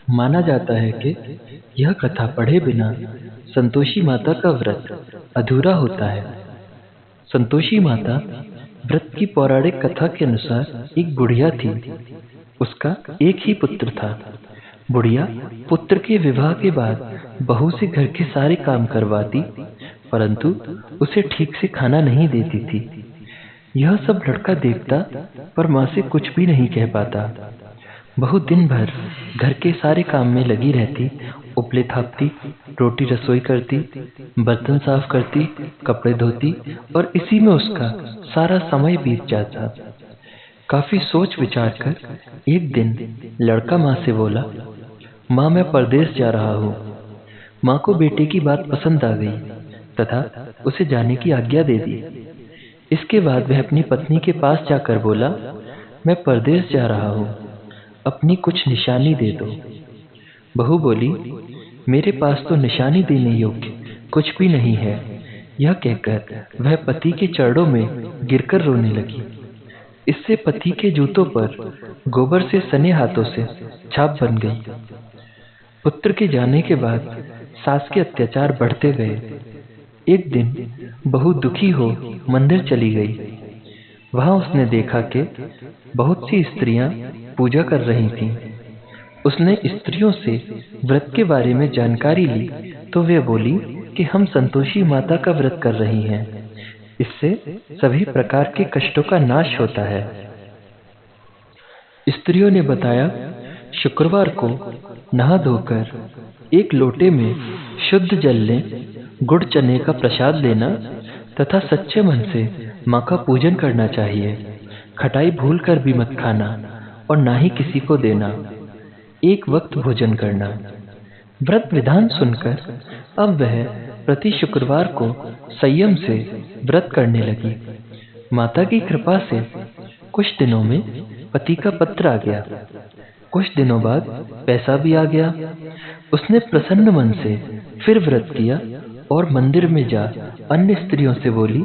माना जाता है कि यह कथा पढ़े बिना संतोषी माता का व्रत अधूरा होता है। संतोषी माता व्रत की पौराणिक कथा के अनुसार एक बुढ़िया थी। उसका एक ही पुत्र था। बुढ़िया पुत्र के विवाह के बाद बहू से घर के सारे काम करवाती, परंतु उसे ठीक से खाना नहीं देती थी। यह सब लड़का देखता, पर माँ से कुछ भी नहीं कह पाता। बहू दिन भर घर के सारे काम में लगी रहती, उपले थापती, रोटी रसोई करती, बर्तन साफ करती, कपड़े धोती, और इसी में उसका सारा समय बीत जाता। काफी सोच विचार कर एक दिन लड़का माँ से बोला, माँ मैं परदेश जा रहा हूँ। माँ को बेटे की बात पसंद आ गई तथा उसे जाने की आज्ञा दे दी। इसके बाद वह अपनी पत्नी के पास जाकर बोला, मैं परदेश जा रहा हूँ, अपनी कुछ निशानी दे दो। बहू बोली, मेरे पास तो निशानी देने योग्य कुछ भी नहीं है। यह कहकर वह पति के चरणों में गिरकर रोने लगी। इससे पति के जूतों पर गोबर से सने हाथों से छाप बन गई। पुत्र के जाने के बाद सास के अत्याचार बढ़ते गए। एक दिन बहू दुखी हो मंदिर चली गई। वहां उसने देखा कि बहुत सी स्त्रियां पूजा कर रही थीं। उसने स्त्रियों से व्रत के बारे में जानकारी ली तो वे बोली कि हम संतोषी माता का व्रत कर रही हैं। इससे सभी प्रकार के कष्टों का नाश होता है। स्त्रियों ने बताया, शुक्रवार को नहा धोकर एक लोटे में शुद्ध जल लें, गुड़ चने का प्रसाद लेना तथा सच्चे मन से माँ का पूजन करना चाहिए। खटाई भूल कर भी मत खाना और ना ही किसी को देना। एक वक्त भोजन करना। व्रत विधान सुनकर अब वह प्रति शुक्रवार को संयम से व्रत करने लगी। माता की कृपा से कुछ दिनों में पति का पत्र आ गया। कुछ दिनों बाद पैसा भी आ गया। उसने प्रसन्न मन से फिर व्रत किया और मंदिर में जा अन्य स्त्रियों से बोली,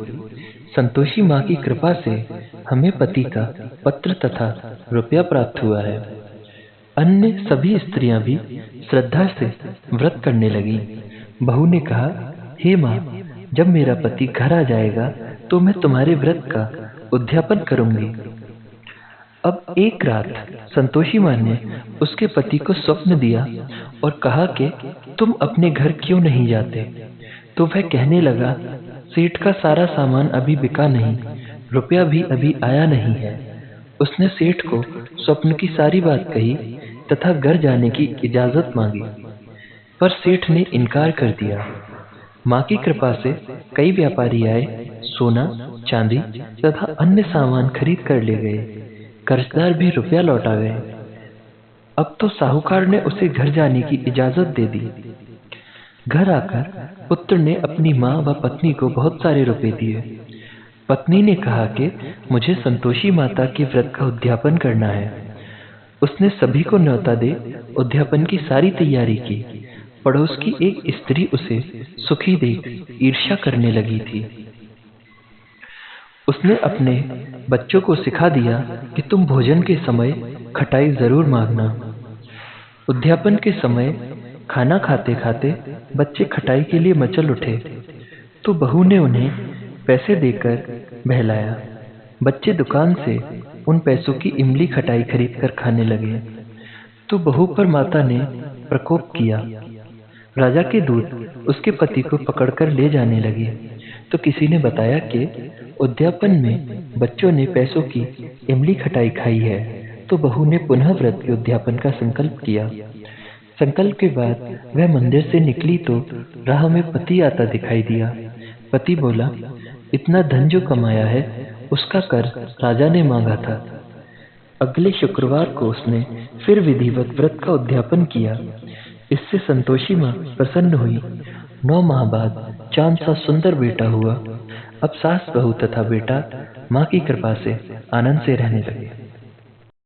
संतोषी माँ की कृपा से हमें पति का पत्र तथा रुपया प्राप्त हुआ है। अन्य सभी स्त्रियां भी श्रद्धा से व्रत करने लगी। बहू ने कहा, हे माँ, जब मेरा पति घर आ जाएगा तो मैं तुम्हारे व्रत का उद्यापन करूंगी। अब एक रात संतोषी माँ ने उसके पति को स्वप्न दिया और कहा कि तुम अपने घर क्यों नहीं जाते। तो वह कहने लगा, सेठ का सारा सामान अभी बिका नहीं, रुपया भी अभी आया नहीं है। उसने सेठ को स्वप्न की सारी बात कही तथा घर जाने की इजाजत मांगी, पर सेठ ने इनकार कर दिया। माँ की कृपा से कई व्यापारी आए, सोना चांदी तथा अन्य सामान खरीद कर ले गए। कर्जदार भी रुपया लौटा गए। अब तो साहूकार ने उसे घर जाने की इजाजत दे दी। घर आकर पुत्र ने अपनी माँ व पत्नी को बहुत सारे रुपए दिए। पत्नी ने कहा कि मुझे संतोषी माता के व्रत का उद्यापन करना है। उसने सभी को न्योता दे उद्यापन की सारी तैयारी की। पड़ोस की एक स्त्री उसे सुखी देख ईर्ष्या करने लगी थी। उसने अपने बच्चों को सिखा दिया कि तुम भोजन के समय खटाई जरूर मांगना। उद्यापन के समय खाना खाते खाते बच्चे खटाई के लिए मचल उठे तो बहू ने उन्हें पैसे देकर बहलाया। बच्चे दुकान से उन पैसों की इमली खटाई खरीदकर खाने लगे तो बहू पर माता ने प्रकोप किया। राजा के दूत उसके पति को पकड़कर ले जाने लगे तो किसी ने बताया कि उद्यापन में बच्चों ने पैसों की इमली खटाई खाई है। तो बहू ने पुनः व्रत के उद्यापन का संकल्प किया। संकल्प के बाद वह मंदिर से निकली तो राह में पति आता दिखाई दिया। पति बोला, इतना धन जो कमाया है उसका कर राजा ने मांगा था। अगले शुक्रवार को उसने फिर विधिवत व्रत का उद्यापन किया। इससे संतोषी माँ प्रसन्न हुई। 9 माह बाद चांद सा सुंदर बेटा हुआ। अब सास बहू तथा बेटा माँ की कृपा से आनंद से रहने लगे।